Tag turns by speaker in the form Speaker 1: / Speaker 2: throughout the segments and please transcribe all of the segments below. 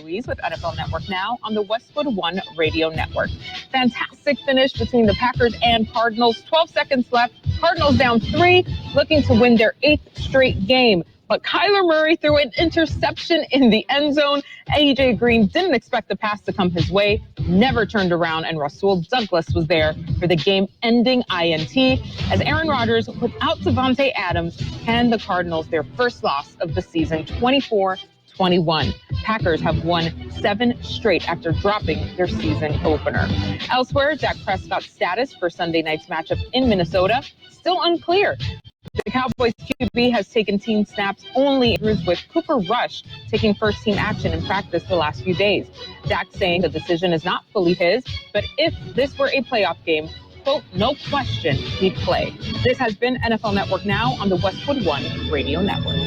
Speaker 1: Ruiz with NFL Network Now on the Westwood One Radio Network. Fantastic finish between the Packers and Cardinals. 12 seconds left. Cardinals down 3, looking to win their 8th straight game. But Kyler Murray threw an interception in the end zone. A.J. Green didn't expect the pass to come his way, never turned around, and Rasul Douglas was there for the game-ending INT as Aaron Rodgers, without Devontae Adams, hand the Cardinals their first loss of the season, 24-21. Packers have won 7 straight after dropping their season opener. Elsewhere, Dak Prescott's status for Sunday night's matchup in Minnesota still unclear. The Cowboys QB has taken team snaps only with Cooper Rush taking first-team action in practice the last few days. Dak saying the decision is not fully his, but if this were a playoff game, quote, no question he'd play. This has been NFL Network Now on the Westwood One Radio Network.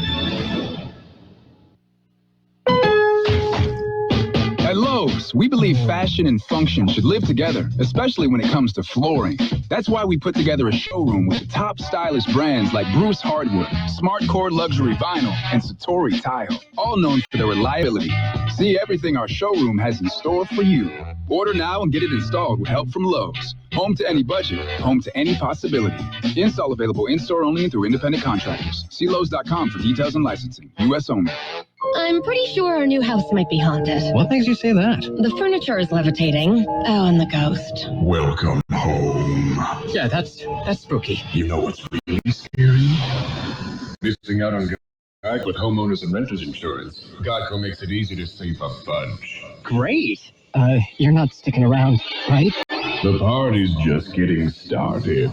Speaker 2: At Lowe's, we believe fashion and function should live together, especially when it comes to flooring. That's why we put together a showroom with the top stylish brands like Bruce Hardwood, Smart Core Luxury Vinyl, and Satori Tile, all known for their reliability. See everything our showroom has in store for you. Order now and get it installed with help from Lowe's. Home to any budget, home to any possibility. Install available in-store only and through independent contractors. See Lowe's.com for details and licensing. U.S. only.
Speaker 3: I'm pretty sure our new house might be haunted.
Speaker 4: What makes you say that?
Speaker 3: The furniture is levitating. Oh, and the ghost.
Speaker 5: Welcome home.
Speaker 4: Yeah, that's spooky.
Speaker 5: You know what's really scary? Missing out on Geico with homeowners and renters insurance. Geico makes it easy to save a bunch.
Speaker 4: Great. You're not sticking around, right?
Speaker 5: The party's just getting started.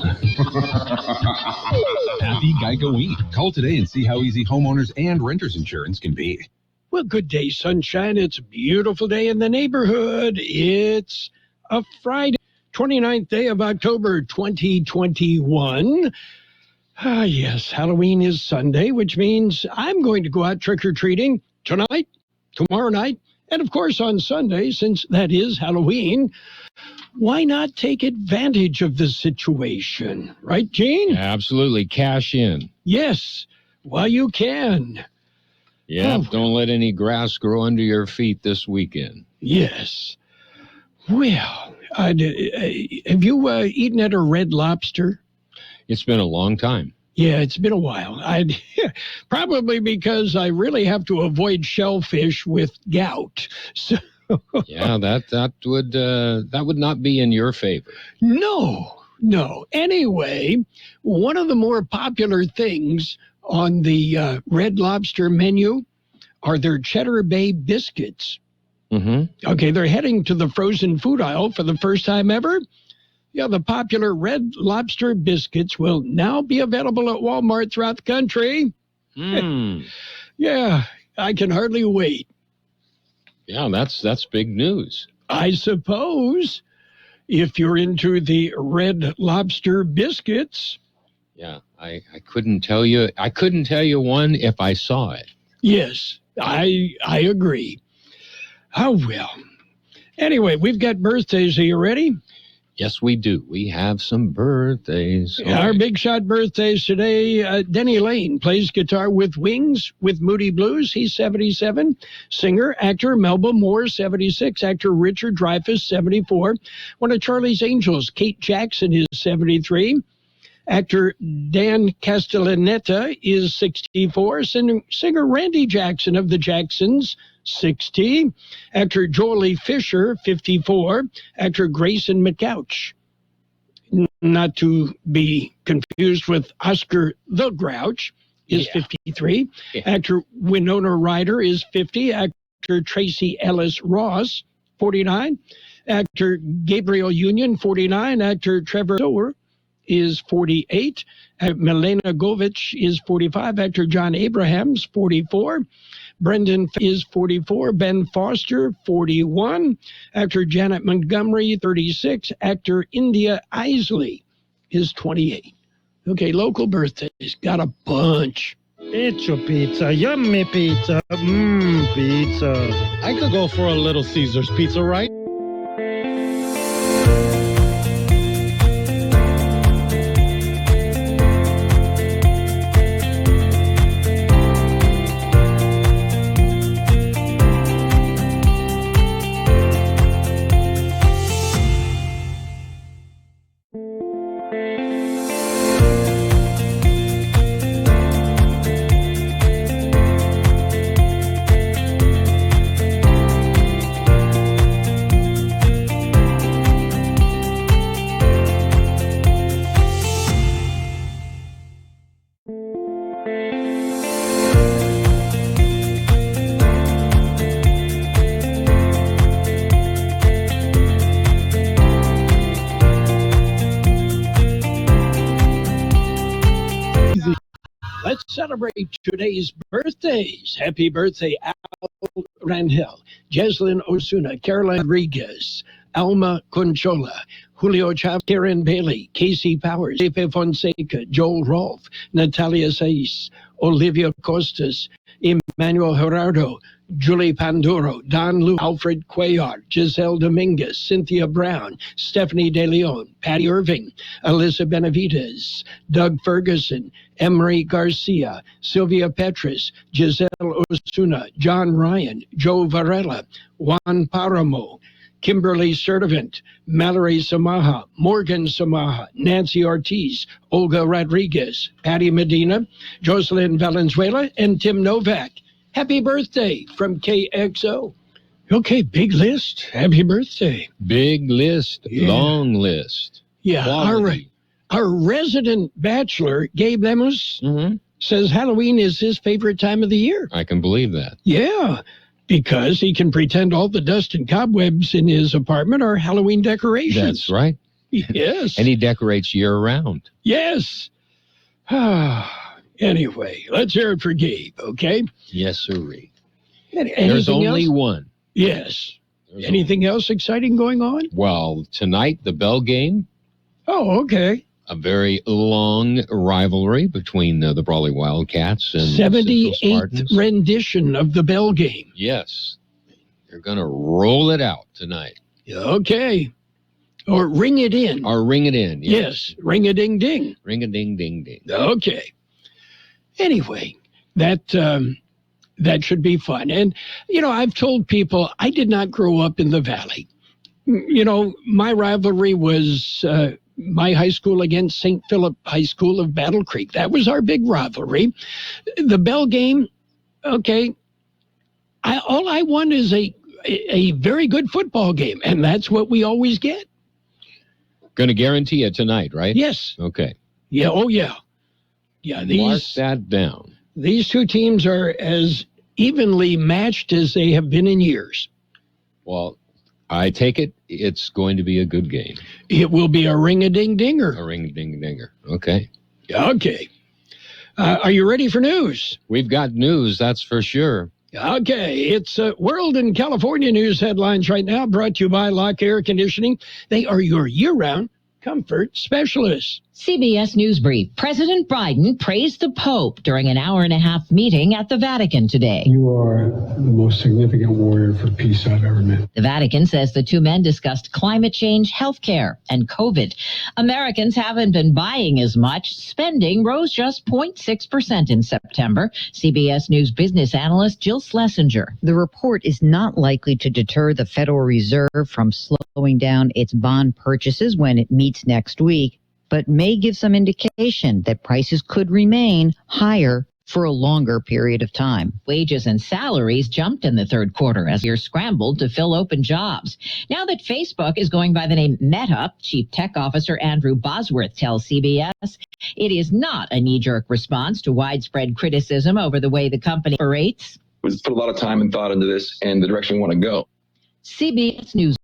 Speaker 6: Happy Geico Week. Call today and see how easy homeowners and renters insurance can be.
Speaker 7: Well, good day, sunshine. It's a beautiful day in the neighborhood. It's a Friday, 29th day of October, 2021. Ah, yes, Halloween is Sunday, which means I'm going to go out trick-or-treating tonight, tomorrow night, and of course on Sunday, since that is Halloween. Why not take advantage of the situation? Right, Gene?
Speaker 8: Absolutely. Cash in.
Speaker 7: Yes, while you can.
Speaker 8: Yeah, don't let any grass grow under your feet this weekend.
Speaker 7: Yes. Well, have you eaten at a Red Lobster?
Speaker 8: It's been a long time.
Speaker 7: Yeah, it's been a while. Probably because I really have to avoid shellfish with gout. So
Speaker 8: yeah, that would not be in your favor.
Speaker 7: No. Anyway, one of the more popular things on the Red Lobster menu are their Cheddar Bay biscuits.
Speaker 8: Mm-hmm.
Speaker 7: Okay, they're heading to the frozen food aisle for the first time ever. Yeah, the popular Red Lobster biscuits will now be available at Walmart throughout the country. Yeah, I can hardly wait.
Speaker 8: Yeah, that's big news.
Speaker 7: I suppose, if you're into the Red Lobster biscuits.
Speaker 8: Yeah, I couldn't tell you. I couldn't tell you one if I saw it.
Speaker 7: Yes, I agree. Oh, well. Anyway, we've got birthdays. Are you ready?
Speaker 8: Yes, we do. We have some birthdays.
Speaker 7: Our big shot birthdays today. Denny Lane plays guitar with Wings with Moody Blues. He's 77. Singer, actor Melba Moore, 76. Actor Richard Dreyfuss, 74. One of Charlie's Angels, Kate Jackson, is 73. Actor Dan Castellaneta is 64. Singer Randy Jackson of the Jacksons, 60. Actor Jolie Fisher, 54. Actor Grayson McCouch, not to be confused with Oscar the Grouch, is 53. Yeah. Actor Winona Ryder is 50. Actor Tracy Ellis Ross, 49. Actor Gabriel Union, 49. Actor Trevor Noah is 48. Milena Govich is 45. Actor John Abrahams, 44. Brendan is 44. Ben Foster, 41. Actor Janet Montgomery, 36. Actor India Isley is 28. Okay, local birthdays. Got a bunch.
Speaker 9: Pizza, yummy pizza, pizza. I could go for a Little Caesars pizza, right?
Speaker 7: let's celebrate today's birthdays. Happy birthday, Al Rangel, Jeslyn Osuna, Caroline Rodriguez, Alma Conchola, Julio Chavez, Karen Bailey, Casey Powers, Pepe Fonseca, Joel Rolfe, Natalia Saiz, Olivia Costas, Emmanuel Gerardo, Julie Panduro, Don Lu, Alfred Cuellar, Giselle Dominguez, Cynthia Brown, Stephanie De Leon, Patty Irving, Alyssa Benavides, Doug Ferguson, Emery Garcia, Sylvia Petrus, Giselle Osuna, John Ryan, Joe Varela, Juan Paramo, Kimberly Sertivant, Mallory Samaha, Morgan Samaha, Nancy Ortiz, Olga Rodriguez, Patty Medina, Jocelyn Valenzuela, and Tim Novak. Happy birthday from KXO. Okay, big list. Happy birthday.
Speaker 8: Big list,
Speaker 7: Yeah.
Speaker 8: long list.
Speaker 7: Yeah,
Speaker 8: Quality.
Speaker 7: our resident bachelor, Gabe Lemus, says Halloween is his favorite time of the year.
Speaker 8: I can believe that.
Speaker 7: Yeah, because he can pretend all the dust and cobwebs in his apartment are Halloween decorations.
Speaker 8: That's right.
Speaker 7: Yes.
Speaker 8: And he decorates year-round.
Speaker 7: Yes. Anyway, let's hear it for Gabe, okay?
Speaker 8: Yes, sirree.
Speaker 7: Anything
Speaker 8: There's only
Speaker 7: else?
Speaker 8: one.
Speaker 7: Yes.
Speaker 8: There's
Speaker 7: Anything else exciting going on?
Speaker 8: Well, tonight, the Bell game,
Speaker 7: Oh, okay.
Speaker 8: a very long rivalry between the Brawley Wildcats and Central
Speaker 7: 78th
Speaker 8: Spartans.
Speaker 7: rendition of the Bell game.
Speaker 8: Yes. They're going to roll it out tonight.
Speaker 7: Okay. Or ring it in.
Speaker 8: Or ring it in.
Speaker 7: Yes. Ring-a-ding-ding.
Speaker 8: Ring-a-ding-ding-ding.
Speaker 7: Okay. Anyway, that should be fun. And, I've told people I did not grow up in the Valley. My rivalry was my high school against St. Philip High School of Battle Creek. That was our big rivalry. The Bell game, okay, all I want is a very good football game, and that's what we always get.
Speaker 8: Going to guarantee it tonight, right?
Speaker 7: Yes.
Speaker 8: Okay.
Speaker 7: Yeah, oh yeah. Yeah,
Speaker 8: Mark that down.
Speaker 7: These two teams are as evenly matched as they have been in years.
Speaker 8: Well, I take it it's going to be a good game.
Speaker 7: It will be a ring-a-ding-dinger.
Speaker 8: A ring-a-ding-dinger. Okay.
Speaker 7: Okay. Are you ready for news?
Speaker 8: We've got news, that's for sure.
Speaker 7: Okay, it's World and California news headlines right now, brought to you by Lock Air Conditioning. They are your year-round comfort specialists.
Speaker 10: CBS News Brief. President Biden praised the Pope during an hour-and-a-half meeting at the Vatican today.
Speaker 11: You are the most significant warrior for peace I've ever met.
Speaker 10: The Vatican says the two men discussed climate change, healthcare, and COVID. Americans haven't been buying as much. Spending rose just 0.6% in September. CBS News business analyst Jill Schlesinger.
Speaker 12: The report is not likely to deter the Federal Reserve from slowing down its bond purchases when it meets next week, but may give some indication that prices could remain higher for a longer period of time.
Speaker 10: Wages and salaries jumped in the third quarter as you're scrambled to fill open jobs. Now that Facebook is going by the name Meta, Chief Tech Officer Andrew Bosworth tells CBS it is not a knee-jerk response to widespread criticism over the way the company operates.
Speaker 13: We've put a lot of time and thought into this and the direction we want to go.
Speaker 10: CBS News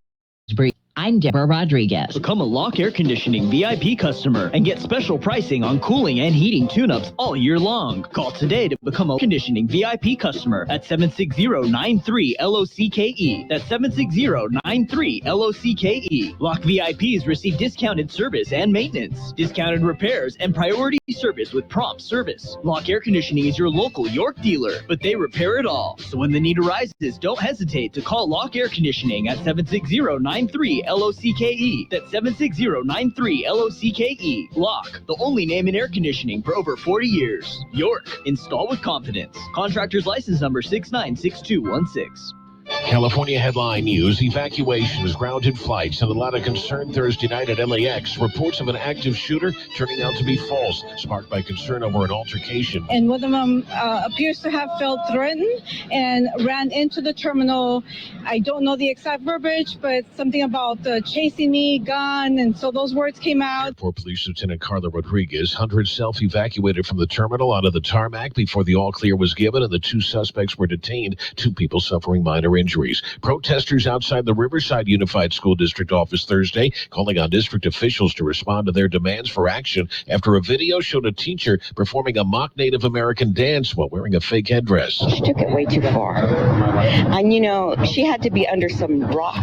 Speaker 10: Brief. I'm Deborah Rodriguez.
Speaker 14: Become a Lock Air Conditioning VIP customer and get special pricing on cooling and heating tune-ups all year long. Call today to become a conditioning VIP customer at 760-93-LOCKE. That's 760-93-LOCKE. Lock VIPs receive discounted service and maintenance, discounted repairs, and priority service with prompt service. Lock Air Conditioning is your local York dealer, but they repair it all. So when the need arises, don't hesitate to call Lock Air Conditioning at 760-93-LOCKE. That's 760-93-LOCKE. Lock, the only name in air conditioning for over 40 years. York, install with confidence. Contractor's license number 696216.
Speaker 15: California headline news: evacuations, grounded flights, and a lot of concern Thursday night at LAX. Reports of an active shooter turning out to be false, sparked by concern over an altercation.
Speaker 16: And one of them appears to have felt threatened and ran into the terminal. I don't know the exact verbiage, but something about chasing me, gun, and so those words came out.
Speaker 15: Airport Police Lieutenant Carla Rodriguez, hundreds self-evacuated from the terminal onto the tarmac before the all-clear was given, and the two suspects were detained. Two people suffering minor injuries. injuries. Protesters outside the Riverside Unified School District office Thursday calling on district officials to respond to their demands for action after a video showed a teacher performing a mock Native American dance while wearing a fake headdress.
Speaker 17: She took it way too far. And, you know, she had to be under some rock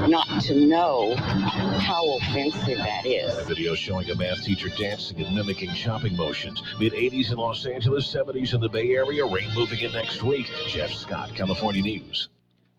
Speaker 17: not to know how offensive that is.
Speaker 15: A video showing a math teacher dancing and mimicking shopping motions. Mid-80s in Los Angeles, 70s in the Bay Area. Rain moving in next week. Jeff Scott, California News.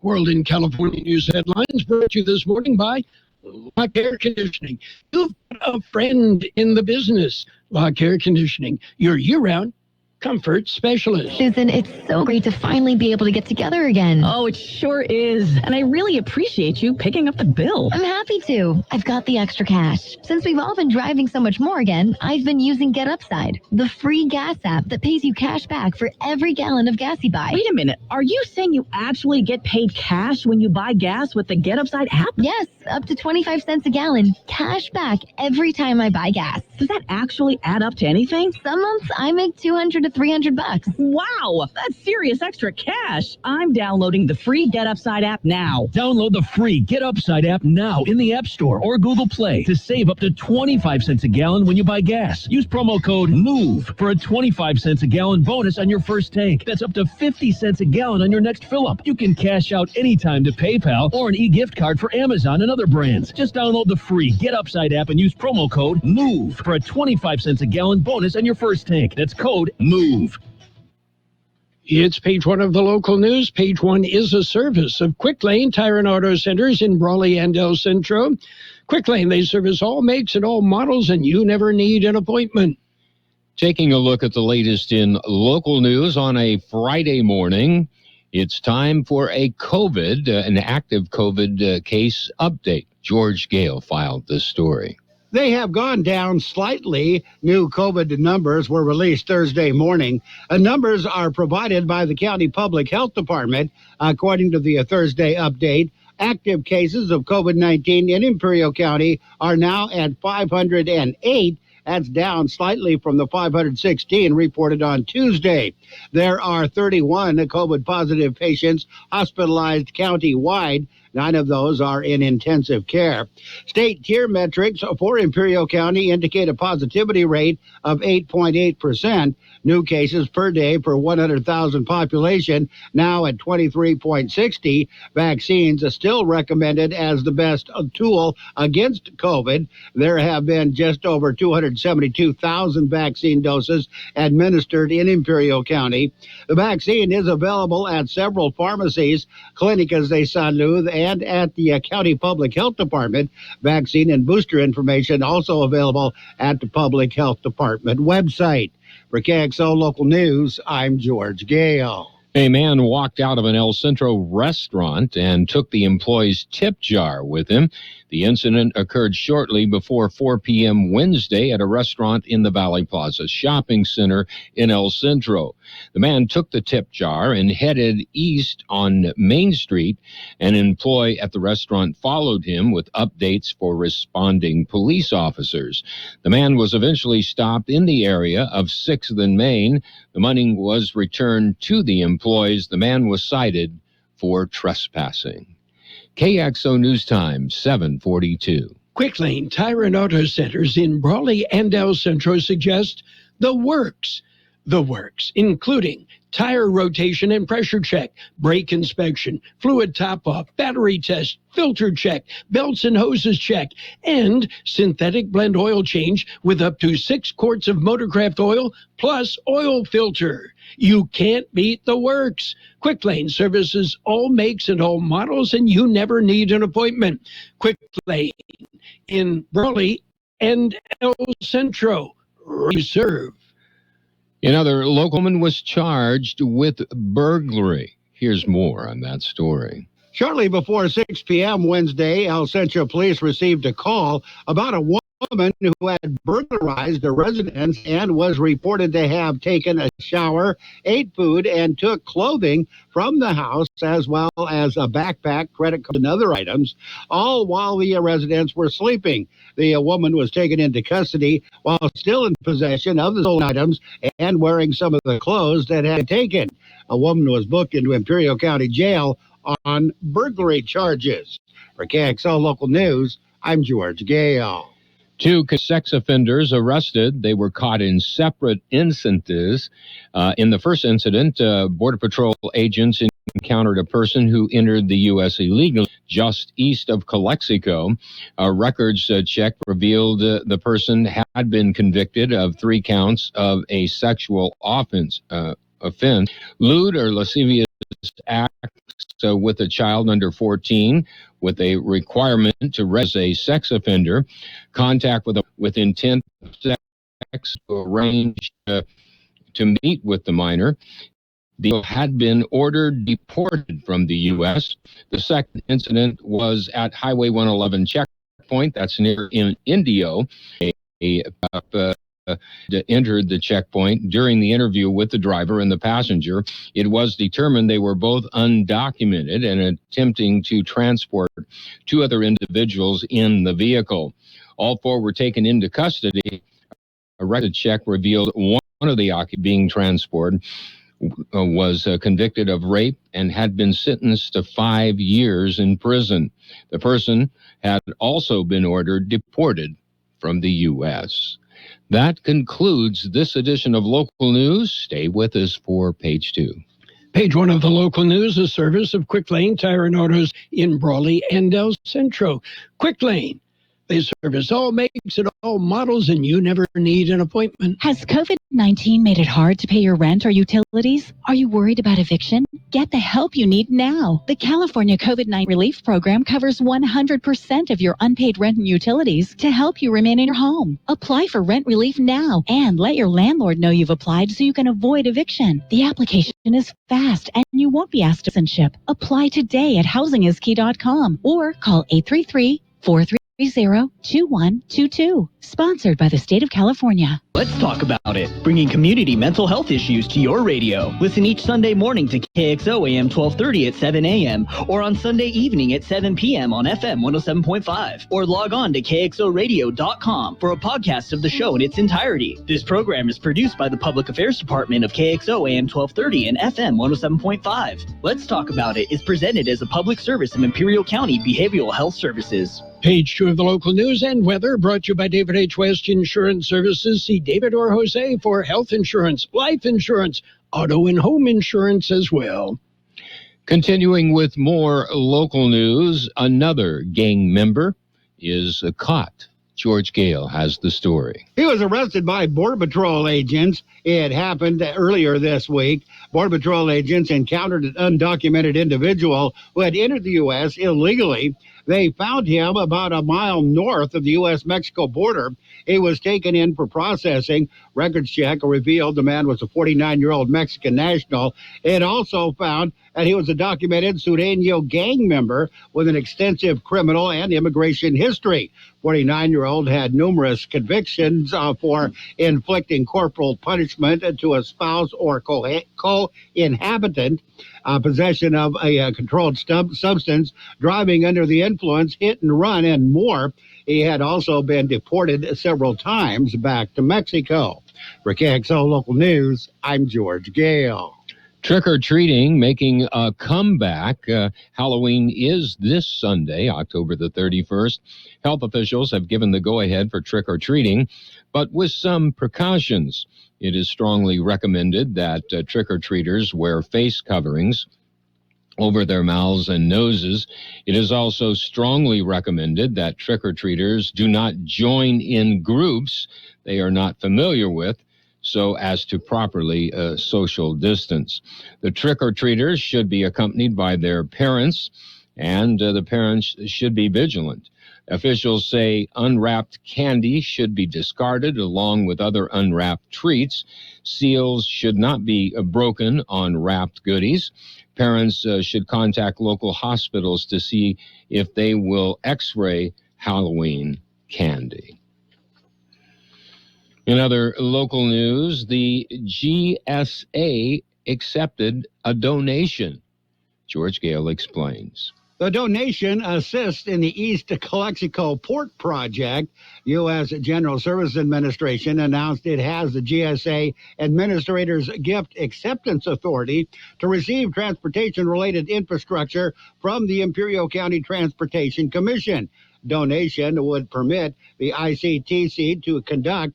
Speaker 7: World in California News headlines brought to you this morning by Lock Air Conditioning. You've got a friend in the business. Lock Air Conditioning, your year-round comfort specialist.
Speaker 18: Susan, it's so great to finally be able to get together again. Oh, it sure is. And I really appreciate you picking up the bill. I'm happy to. I've got the extra cash. Since we've all been driving so much more again, I've been using Get Upside, the free gas app that pays you cash back for every gallon of gas you buy.
Speaker 19: Wait a minute. Are you saying you actually get paid cash when you buy gas with the Get Upside app?
Speaker 18: Yes, up to 25 cents a gallon. Cash back every time I buy gas.
Speaker 19: Does that actually add up to anything?
Speaker 18: Some months I make $200 to $300.
Speaker 19: Wow, that's serious extra cash. I'm downloading the free Get Upside app now.
Speaker 20: Download the free Get Upside app now in the App Store or Google Play to save up to 25 cents a gallon when you buy gas. Use promo code MOVE for a 25 cents a gallon bonus on your first tank. That's up to 50 cents a gallon on your next fill-up. You can cash out anytime to PayPal or an e-gift card for Amazon and other brands. Just download the free Get Upside app and use promo code MOVE for a 25 cents a gallon bonus on your first tank. That's code MOVE.
Speaker 7: It's page one of the local news. Page one is a service of Quick Lane Tire and Auto Centers in Brawley and El Centro. Quick Lane, they service all makes and all models, and you never need an appointment.
Speaker 8: Taking a look at the latest in local news on a Friday morning, it's time for an active COVID case update. George Gale filed this story.
Speaker 21: They have gone down slightly. New COVID numbers were released Thursday morning. Numbers are provided by the County Public Health Department. According to the Thursday update, active cases of COVID-19 in Imperial County are now at 508. That's down slightly from the 516 reported on Tuesday. There are 31 COVID-positive patients hospitalized county-wide. 9 of those are in intensive care. State tier metrics for Imperial County indicate a positivity rate of 8.8%. New cases per day per 100,000 population, now at 23.60. Vaccines are still recommended as the best tool against COVID. There have been just over 272,000 vaccine doses administered in Imperial County. The vaccine is available at several pharmacies, Clínicas de Salud, and at the County Public Health Department. Vaccine and booster information also available at the Public Health Department website. For KXO Local News, I'm George Gale.
Speaker 8: A man walked out of an El Centro restaurant and took the employee's tip jar with him. The incident occurred shortly before 4 p.m. Wednesday at a restaurant in the Valley Plaza Shopping Center in El Centro. The man took the tip jar and headed east on Main Street. An employee at the restaurant followed him with updates for responding police officers. The man was eventually stopped in the area of 6th and Main. The money was returned to the employees. The man was cited for trespassing. KXO News Time, 7:42.
Speaker 7: Quick Lane Tire and Auto Centers in Brawley and El Centro suggest the works, including tire rotation and pressure check, brake inspection, fluid top-off, battery test, filter check, belts and hoses check, and synthetic blend oil change with up to 6 quarts of Motorcraft oil plus oil filter. You can't beat the works. Quick Lane services all makes and all models, and you never need an appointment. Quick Lane in Brawley and El Centro. Reserve.
Speaker 8: Another local man was charged with burglary. Here's more on that story.
Speaker 21: Shortly before 6 p.m. Wednesday, El Centro Police received a call about a woman who had burglarized a residence and was reported to have taken a shower, ate food, and took clothing from the house, as well as a backpack, credit card, and other items, all while the residents were sleeping. The woman was taken into custody while still in possession of the stolen items and wearing some of the clothes that had been taken. A woman was booked into Imperial County Jail on burglary charges. For KXO Local News, I'm George Gale.
Speaker 8: 2 sex offenders arrested. They were caught in separate incidents. In the first incident, Border Patrol agents encountered a person who entered the U.S. illegally just east of Calexico. A records check revealed the person had been convicted of 3 counts of a sexual offense, lewd or lascivious acts with a child under 14, with a requirement to register a sex offender, contact with intent of sex, to arrange to meet with the minor. The had been ordered deported from the U.S. The second incident was at Highway 111 checkpoint. That's near Indio. Entered the checkpoint. During the interview with the driver and the passenger, it was determined they were both undocumented and attempting to transport 2 other individuals in the vehicle. All 4 were taken into custody. A record check revealed one of the occupants being transported was convicted of rape and had been sentenced to 5 years in prison. The person had also been ordered deported from the U.S. That concludes this edition of Local News. Stay with us for Page 2.
Speaker 7: Page 1 of the Local News, a service of Quick Lane Tire and Autos in Brawley and El Centro. Quick Lane. They service all makes and all models, and you never need an appointment.
Speaker 1: Has COVID-19 made it hard to pay your rent or utilities? Are you worried about eviction? Get the help you need now. The California COVID-19 Relief Program covers 100% of your unpaid rent and utilities to help you remain in your home. Apply for rent relief now and let your landlord know you've applied so you can avoid eviction. The application is fast and you won't be asked to citizenship. Apply today at housingiskey.com or call 833-430-2122. Sponsored by the state of California.
Speaker 14: Let's talk about it. Bringing community mental health issues to your radio. Listen each Sunday morning to KXO AM 1230 at 7 a.m. or on Sunday evening at 7 p.m. on FM 107.5. Or log on to KXORadio.com for a podcast of the show in its entirety. This program is produced by the Public Affairs Department of KXO AM 1230 and FM 107.5. Let's Talk About It is presented as a public service of Imperial County Behavioral Health Services.
Speaker 7: Page 2 of the Local News and Weather, brought to you by David H. West Insurance Services. See David or Jose for health insurance, life insurance, auto and home insurance as well.
Speaker 8: Continuing with more local news, another gang member is caught. George Gale has the story.
Speaker 21: He was arrested by Border Patrol agents. It happened earlier this week. Border Patrol agents encountered an undocumented individual who had entered the U.S. illegally. They found him about a mile north of the U.S.-Mexico border. He was taken in for processing. Records check revealed the man was a 49-year-old Mexican national. It also found that he was a documented Sureño gang member with an extensive criminal and immigration history. 49-year-old had numerous convictions for inflicting corporal punishment to a spouse or co-inhabitant, possession of a controlled substance, driving under the influence, hit and run, and more. He had also been deported several times back to Mexico. For KXO Local News, I'm George Gale.
Speaker 8: Trick-or-treating making a comeback. Halloween is this Sunday, October the 31st. Health officials have given the go-ahead for trick-or-treating, but with some precautions. It is strongly recommended that trick-or-treaters wear face coverings over their mouths and noses. It is also strongly recommended that trick-or-treaters do not join in groups they are not familiar with, so as to properly social distance. The trick-or-treaters should be accompanied by their parents, and the parents should be vigilant. Officials say unwrapped candy should be discarded along with other unwrapped treats. Seals should not be broken on wrapped goodies. Parents should contact local hospitals to see if they will X-ray Halloween candy. In other local news, the GSA accepted a donation. George Gale explains.
Speaker 21: The donation assists in the East Calexico Port Project. U.S. General Services Administration announced it has the GSA Administrator's Gift Acceptance Authority to receive transportation-related infrastructure from the Imperial County Transportation Commission. Donation would permit the ICTC to conduct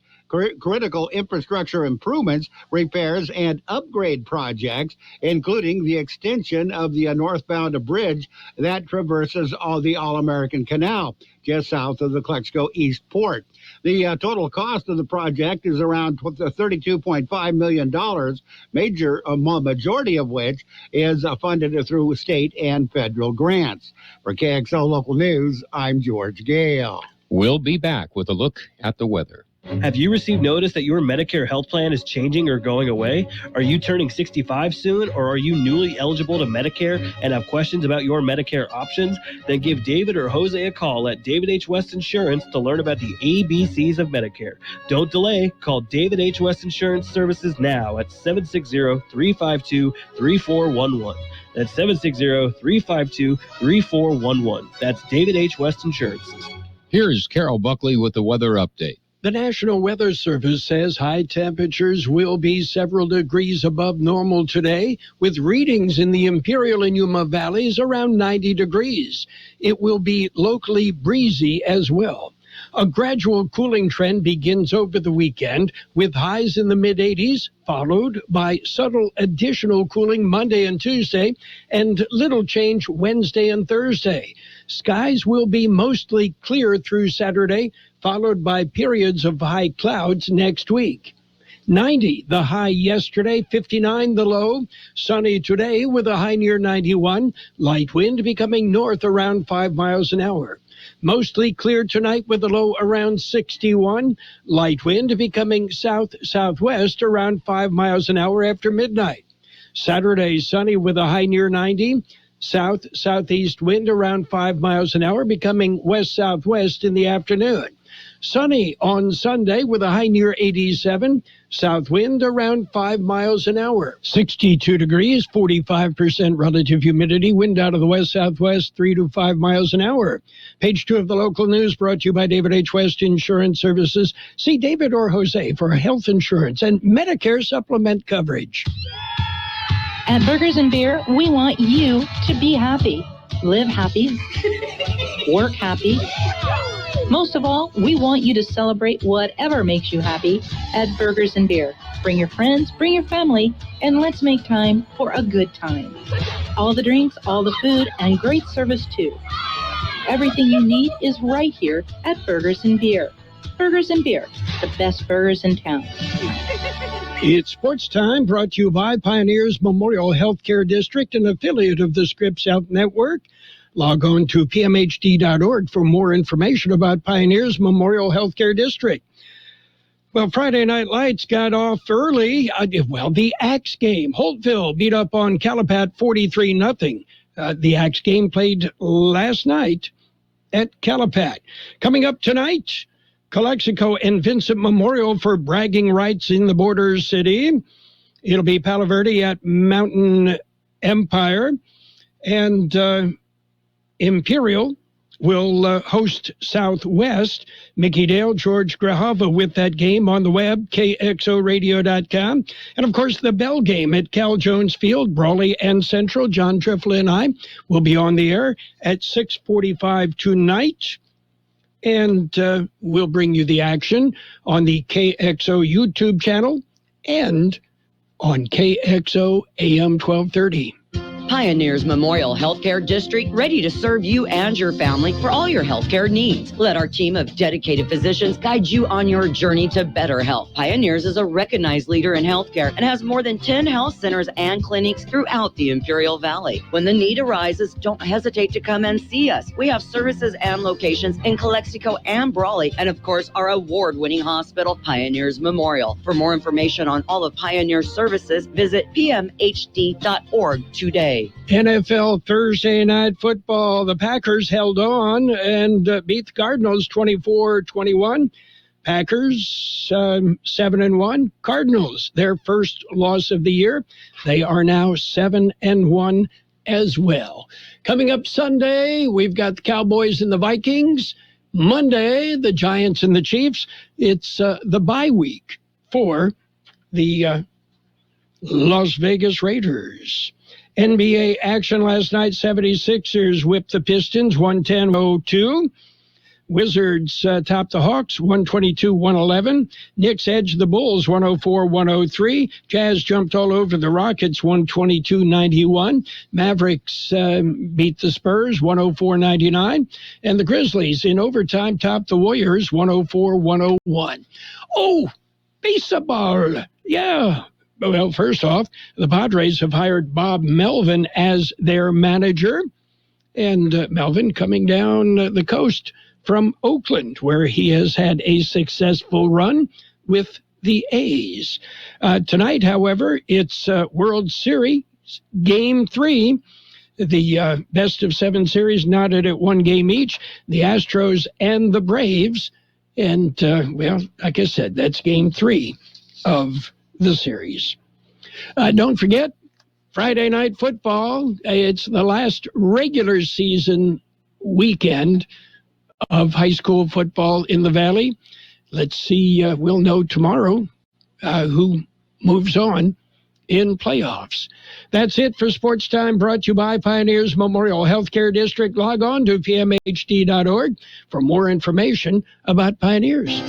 Speaker 21: critical infrastructure improvements, repairs, and upgrade projects, including the extension of the northbound bridge that traverses the All-American Canal, just south of the Calexico East Port. The total cost of the project is around $32.5 million, majority of which is funded through state and federal grants. For KXO Local News, I'm George Gale.
Speaker 8: We'll be back with a look at the weather.
Speaker 2: Have you received notice that your Medicare health plan is changing or going away? Are you turning 65 soon, or are you newly eligible to Medicare and have questions about your Medicare options? Then give David or Jose a call at David H. West Insurance to learn about the ABCs of Medicare. Don't delay. Call David H. West Insurance Services now at 760-352-3411. That's 760-352-3411. That's David H. West Insurance.
Speaker 8: Here's Carroll Buckley with the weather update.
Speaker 7: The National Weather Service says high temperatures will be several degrees above normal today, with readings in the Imperial and Yuma valleys around 90 degrees. It will be locally breezy as well. A gradual cooling trend begins over the weekend, with highs in the mid-80s, followed by subtle additional cooling Monday and Tuesday, and little change Wednesday and Thursday. Skies will be mostly clear through Saturday, followed by periods of high clouds next week. 90 the high yesterday, 59 the low. Sunny today with a high near 91. Light wind becoming north around 5 miles an hour. Mostly clear tonight with a low around 61. Light wind becoming south-southwest around 5 miles an hour after midnight. Saturday sunny with a high near 90. South-southeast wind around 5 miles an hour becoming west-southwest in the afternoon. Sunny on Sunday with a high near 87. South wind around 5 miles an hour. 62 degrees, 45% relative humidity. Wind out of the west-southwest, 3 to 5 miles an hour. Page 2 of the local news brought to you by David H. West Insurance Services. See David or Jose for health insurance and Medicare supplement coverage.
Speaker 1: At Burgers and Beer, we want you to be happy, live happy, work happy. Most of all, we want you to celebrate whatever makes you happy at Burgers and Beer. Bring your friends, bring your family, and let's make time for a good time. All the drinks, all the food, and great service too. Everything you need is right here at Burgers and Beer. Burgers and Beer, the best burgers in town.
Speaker 7: It's sports time, brought to you by Pioneers Memorial Healthcare District, an affiliate of the Scripps Health Network. Log on to pmhd.org for more information about Pioneers Memorial Healthcare District. Well, Friday Night Lights got off early. The Axe game. Holtville beat up on Calapat 43-0. The Axe game played last night at Calapat. Coming up tonight, Calexico and Vincent Memorial for bragging rights in the border city. It'll be Palo Verde at Mountain Empire. And Imperial will host Southwest. Mickey Dale, George Grahava with that game on the web, KXORadio.com. And, of course, the Bell game at Cal Jones Field, Brawley and Central. John Triffle and I will be on the air at 6:45 tonight. And we'll bring you the action on the KXO YouTube channel and on KXO AM 1230.
Speaker 22: Pioneers Memorial Healthcare District, ready to serve you and your family for all your healthcare needs. Let our team of dedicated physicians guide you on your journey to better health. Pioneers is a recognized leader in healthcare and has more than 10 health centers and clinics throughout the Imperial Valley. When the need arises, don't hesitate to come and see us. We have services and locations in Calexico and Brawley, and of course, our award-winning hospital, Pioneers Memorial. For more information on all of Pioneer's services, visit pmhd.org today.
Speaker 7: NFL Thursday Night Football. The Packers held on and beat the Cardinals 24-21. Packers 7-1. Cardinals, their first loss of the year. They are now 7-1 as well. Coming up Sunday, we've got the Cowboys and the Vikings. Monday, the Giants and the Chiefs. It's the bye week for the Las Vegas Raiders. NBA action last night, 76ers whipped the Pistons 110-102. Wizards topped the Hawks 122-111. Knicks edged the Bulls 104-103. Jazz jumped all over the Rockets 122-91. Mavericks beat the Spurs 104-99. And the Grizzlies in overtime topped the Warriors 104-101. Oh, baseball. Yeah. Well, first off, the Padres have hired Bob Melvin as their manager. And Melvin coming down the coast from Oakland, where he has had a successful run with the A's. Tonight, however, it's World Series Game 3. The best of 7 series knotted at 1 game each. The Astros and the Braves. And, well, like I said, that's Game 3 of the series. Don't forget, Friday Night Football. It's the last regular season weekend of high school football in the Valley. Let's see, we'll know tomorrow who moves on in playoffs. That's it for Sports Time, brought to you by Pioneers Memorial Healthcare District. Log on to pmhd.org for more information about Pioneers.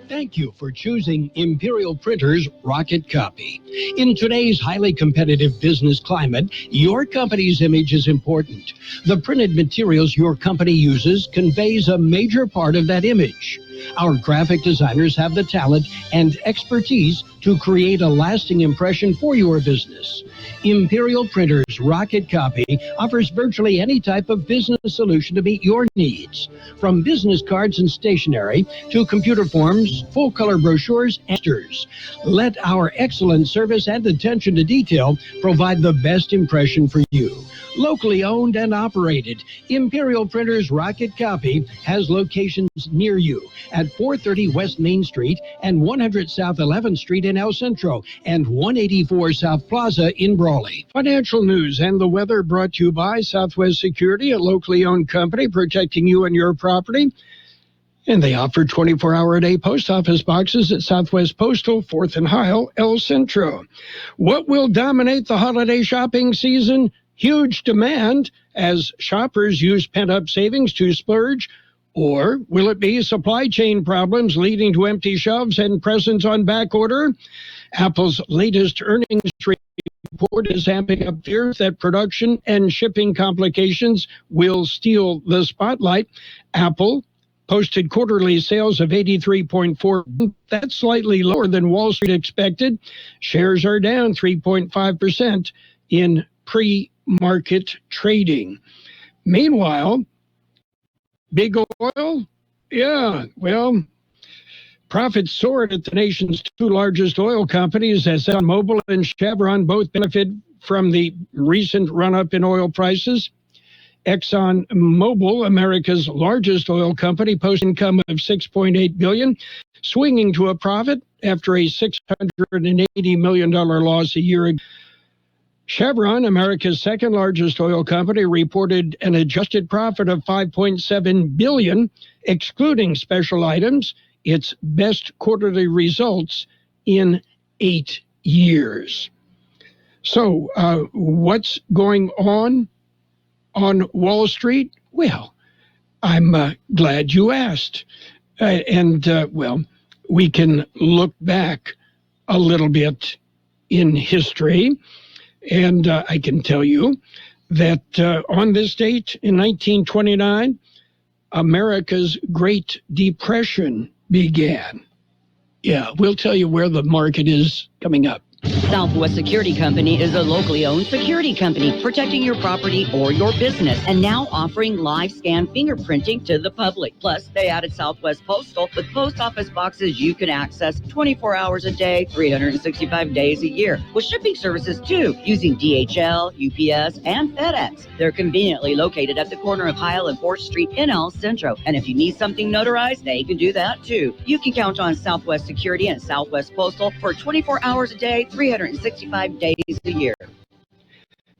Speaker 7: Thank you for choosing Imperial Printers Rocket Copy. In today's highly competitive business climate, your company's image is important. The printed materials your company uses conveys a major part of that image. Our graphic designers have the talent and expertise to create a lasting impression for your business. Imperial Printers Rocket Copy offers virtually any type of business solution to meet your needs. From business cards and stationery to computer forms, full-color brochures, and posters. Let our excellent service and attention to detail provide the best impression for you. Locally owned and operated, Imperial Printers Rocket Copy has locations near you at 430 West Main Street and 100 South 11th Street in El Centro and 184 South Plaza in Brawley. Financial news and the weather brought to you by Southwest Security, a locally owned company protecting you and your property. And they offer 24-hour-a-day post office boxes at Southwest Postal, 4th and Heil, El Centro. What will dominate the holiday shopping season? Huge demand as shoppers use pent-up savings to splurge. Or will it be supply chain problems leading to empty shelves and presents on back order? Apple's latest earnings report is amping up fears that production and shipping complications will steal the spotlight. Apple posted quarterly sales of 83.4. That's slightly lower than Wall Street expected. Shares are down 3.5% in pre-market trading. Meanwhile, big oil, profits soared at the nation's 2 largest oil companies as ExxonMobil and Chevron both benefit from the recent run-up in oil prices. ExxonMobil, America's largest oil company, posted income of $6.8 billion, swinging to a profit after a $680 million loss a year ago. Chevron, America's second largest oil company, reported an adjusted profit of $5.7 billion, excluding special items, its best quarterly results in 8 years. So, what's going on Wall Street? Well, I'm glad you asked. We can look back a little bit in history, and I can tell you that on this date in 1929, America's Great Depression began. Yeah, we'll tell you where the market is coming up.
Speaker 22: Southwest Security Company is a locally owned security company protecting your property or your business and now offering live scan fingerprinting to the public. Plus, they added Southwest Postal with post office boxes you can access 24 hours a day, 365 days a year, with shipping services too, using DHL, UPS, and FedEx. They're conveniently located at the corner of Heil and 4th Street in El Centro. And if you need something notarized, they can do that too. You can count on Southwest Security and Southwest Postal for 24 hours a day, 365 days a year.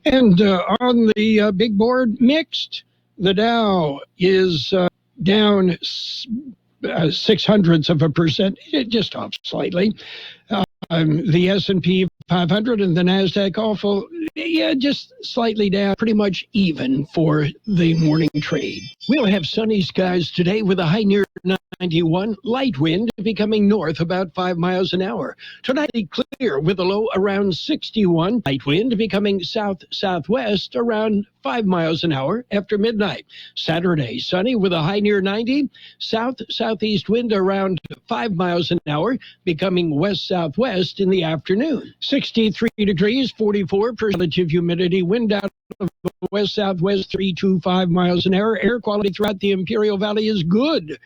Speaker 7: And on the big board, mixed. The Dow is down 0.06%, just off slightly. The S&P 500 and the NASDAQ also, just slightly down, pretty much even for the morning trade. We'll have sunny skies today with a high near 91, light wind becoming north about 5 miles an hour. Tonight, clear with a low around 61, light wind becoming south-southwest around 5 miles an hour after midnight. Saturday, sunny with a high near 90, south-southeast wind around 5 miles an hour, becoming west-southwest in the afternoon. 63 degrees, 44% relative humidity, wind out of west-southwest 325 miles an hour. Air quality throughout the Imperial Valley is good.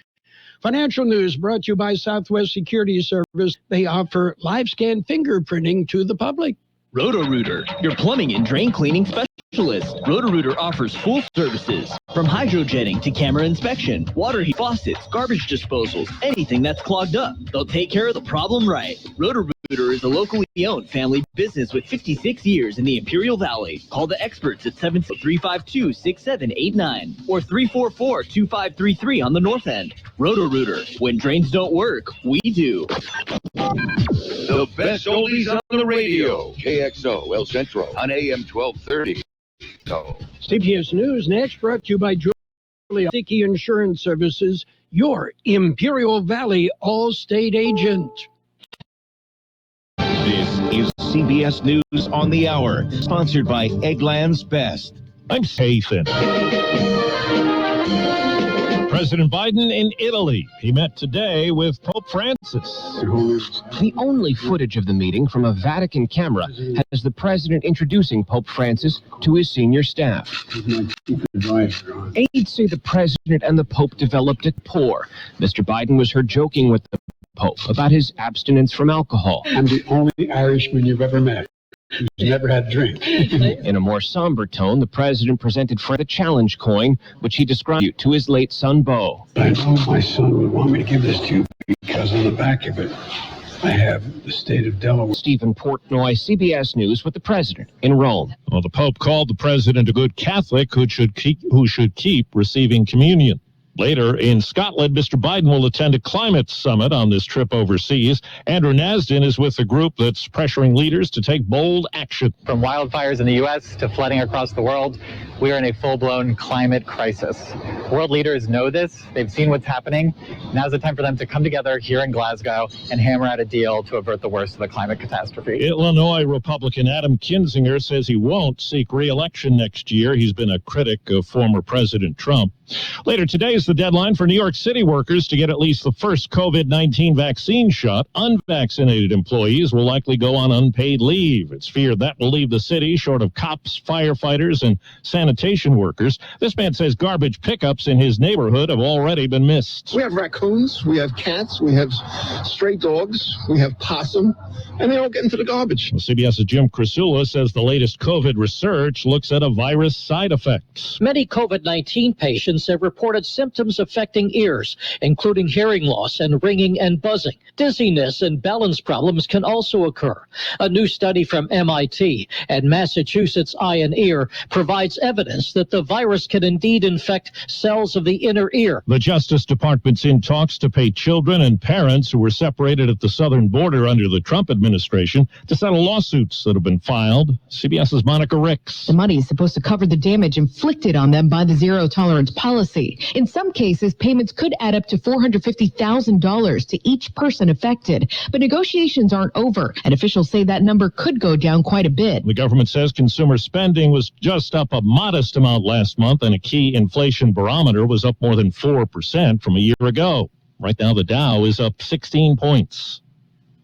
Speaker 7: Financial news brought to you by Southwest Security Service. They offer live scan fingerprinting to the public.
Speaker 14: Roto-Rooter, your plumbing and drain cleaning specialist. Roto-Rooter offers full services, from hydrojetting to camera inspection, water heat faucets, garbage disposals, anything that's clogged up. They'll take care of the problem right. Roto-Rooter is a locally owned family business with 56 years in the Imperial Valley. Call the experts at 70352-6789 or 344-2533 on the north end. Roto-Rooter, when drains don't work, we do.
Speaker 5: The best oldies on the radio. KXO El Centro on AM 1230.
Speaker 7: CBS News next, brought to you by Julia Dickey Insurance Services, your Imperial Valley All-State agent.
Speaker 3: This is CBS News on the Hour, sponsored by Eggland's Best.
Speaker 20: I'm Sathan. President Biden in Italy. He met today with Pope Francis.
Speaker 4: The only footage of the meeting from a Vatican camera has the president introducing Pope Francis to his senior staff. Aides say the president and the Pope developed a rapport. Mr. Biden was heard joking with the Pope about his abstinence from alcohol.
Speaker 11: I'm the only Irishman you've ever met who's never had a drink.
Speaker 4: In a more somber tone, the president presented Fred a challenge coin, which he described to his late son, Beau.
Speaker 11: I know my son would want me to give this to you because on the back of it, I have the state of Delaware.
Speaker 4: Stephen Portnoy, CBS News, with the president in Rome.
Speaker 20: Well, the Pope called the president a good Catholic who should keep receiving communion. Later in Scotland, Mr. Biden will attend a climate summit on this trip overseas. Andrew Nasdin is with a group that's pressuring leaders to take bold action.
Speaker 23: From wildfires in the U.S. to flooding across the world, we are in a full-blown climate crisis. World leaders know this. They've seen what's happening. Now's the time for them to come together here in Glasgow and hammer out a deal to avert the worst of the climate catastrophe.
Speaker 20: Illinois Republican Adam Kinzinger says he won't seek re-election next year. He's been a critic of former President Trump. Later today is the deadline for New York City workers to get at least the first COVID-19 vaccine shot. Unvaccinated employees will likely go on unpaid leave. It's feared that will leave the city short of cops, firefighters, and sanitation workers. This man says garbage pickups in his neighborhood have already been missed.
Speaker 24: We have raccoons, we have cats, we have stray dogs, we have possum, and they all get into the garbage.
Speaker 20: Well, CBS's Jim Crisula says the latest COVID research looks at a virus side effects.
Speaker 25: Many COVID-19 patients have reported symptoms affecting ears, including hearing loss and ringing and buzzing. Dizziness and balance problems can also occur. A new study from MIT and Massachusetts Eye and Ear provides evidence that the virus can indeed infect cells of the inner ear.
Speaker 20: The Justice Department's in talks to pay children and parents who were separated at the southern border under the Trump administration to settle lawsuits that have been filed. CBS's Monica Ricks.
Speaker 26: The money is supposed to cover the damage inflicted on them by the zero-tolerance policy. In some cases, payments could add up to $450,000 to each person affected. But negotiations aren't over, and officials say that number could go down quite a bit.
Speaker 20: The government says consumer spending was just up a modest amount last month, and a key inflation barometer was up more than 4% from a year ago. Right now, the Dow is up 16 points.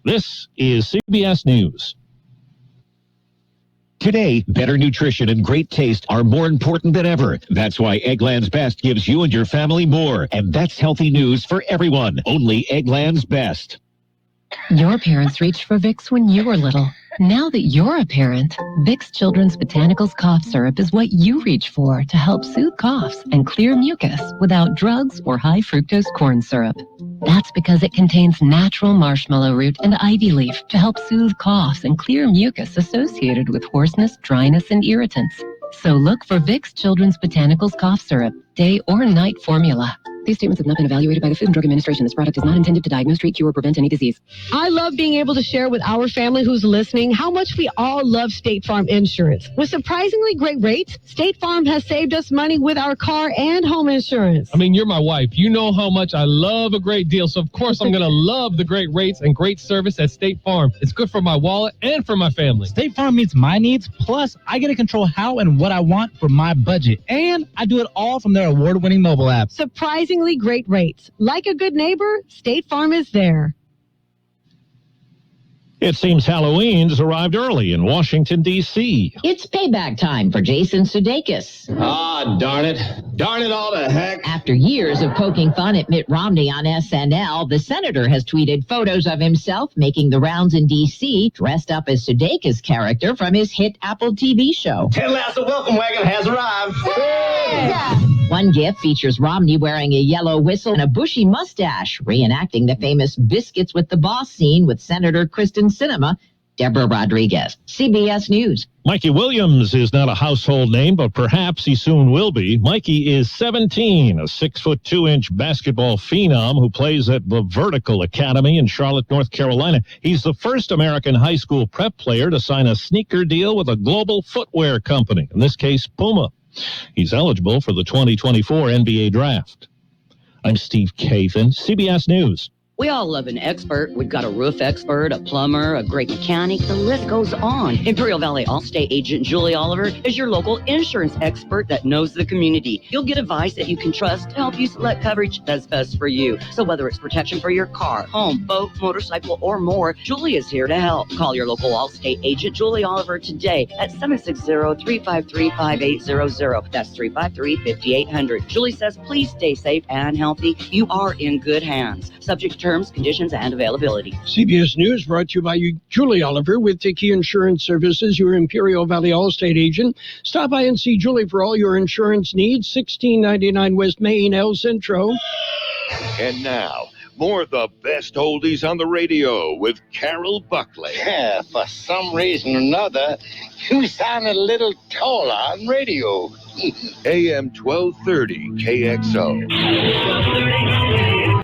Speaker 20: This is CBS News.
Speaker 3: Today, better nutrition and great taste are more important than ever. That's why Eggland's Best gives you and your family more. And that's healthy news for everyone. Only Eggland's Best.
Speaker 6: Your parents reached for Vicks when you were little. Now that you're a parent, Vicks Children's Botanicals Cough Syrup is what you reach for to help soothe coughs and clear mucus without drugs or high fructose corn syrup. That's because it contains natural marshmallow root and ivy leaf to help soothe coughs and clear mucus associated with hoarseness, dryness, and irritants. So look for Vicks Children's Botanicals Cough Syrup, day or night formula. These statements have not been evaluated by the Food and Drug Administration. This product is not intended to diagnose, treat, cure, or prevent any disease.
Speaker 9: I love being able to share with our family who's listening how much we all love State Farm insurance. With surprisingly great rates, State Farm has saved us money with our car and home insurance.
Speaker 10: I mean, you're my wife. You know how much I love a great deal, so of course I'm going to love the great rates and great service at State Farm. It's good for my wallet and for my family.
Speaker 12: State Farm meets my needs, plus I get to control how and what I want for my budget. And I do it all from their award-winning mobile app.
Speaker 9: Surprisingly great rates. Like a good neighbor, State Farm is there.
Speaker 3: It seems Halloween's arrived early in Washington, D.C.
Speaker 13: It's payback time for Jason Sudeikis.
Speaker 24: Ah, darn it. Darn it all to heck.
Speaker 13: After years of poking fun at Mitt Romney on SNL, the senator has tweeted photos of himself making the rounds in D.C. dressed up as Sudeikis' character from his hit Apple TV show.
Speaker 24: Ted Lasso welcome wagon has arrived.
Speaker 13: Yeah. One gift features Romney wearing a yellow whistle and a bushy mustache, reenacting the famous Biscuits with the Boss scene with Senator Kristen Sinema. Deborah Rodriguez, CBS News.
Speaker 3: Mikey Williams is not a household name, but perhaps he soon will be. Mikey is 17, a 6'2" basketball phenom who plays at the Vertical Academy in Charlotte, North Carolina. He's the first American high school prep player to sign a sneaker deal with a global footwear company, in this case, Puma. He's eligible for the 2024 NBA Draft. I'm Steve Caven, CBS News.
Speaker 22: We all love an expert. We've got a roof expert, a plumber, a great mechanic. The list goes on. Imperial Valley Allstate agent Julie Oliver is your local insurance expert that knows the community. You'll get advice that you can trust to help you select coverage that's best for you. So whether it's protection for your car, home, boat, motorcycle, or more, Julie is here to help. Call your local Allstate agent Julie Oliver today at 760-353-5800. That's 353-5800. Julie says, please stay safe and healthy. You are in good hands. Subject to terms, conditions, and availability.
Speaker 7: CBS News brought to you by Julie Oliver with Dickey Insurance Services, your Imperial Valley Allstate agent. Stop by and see Julie for all your insurance needs. 1699 West Main, El Centro.
Speaker 16: And now, more of the best oldies on the radio with Carroll Buckley.
Speaker 27: Yeah, for some reason or another, you sounded a little taller on radio.
Speaker 16: AM 1230 KXO.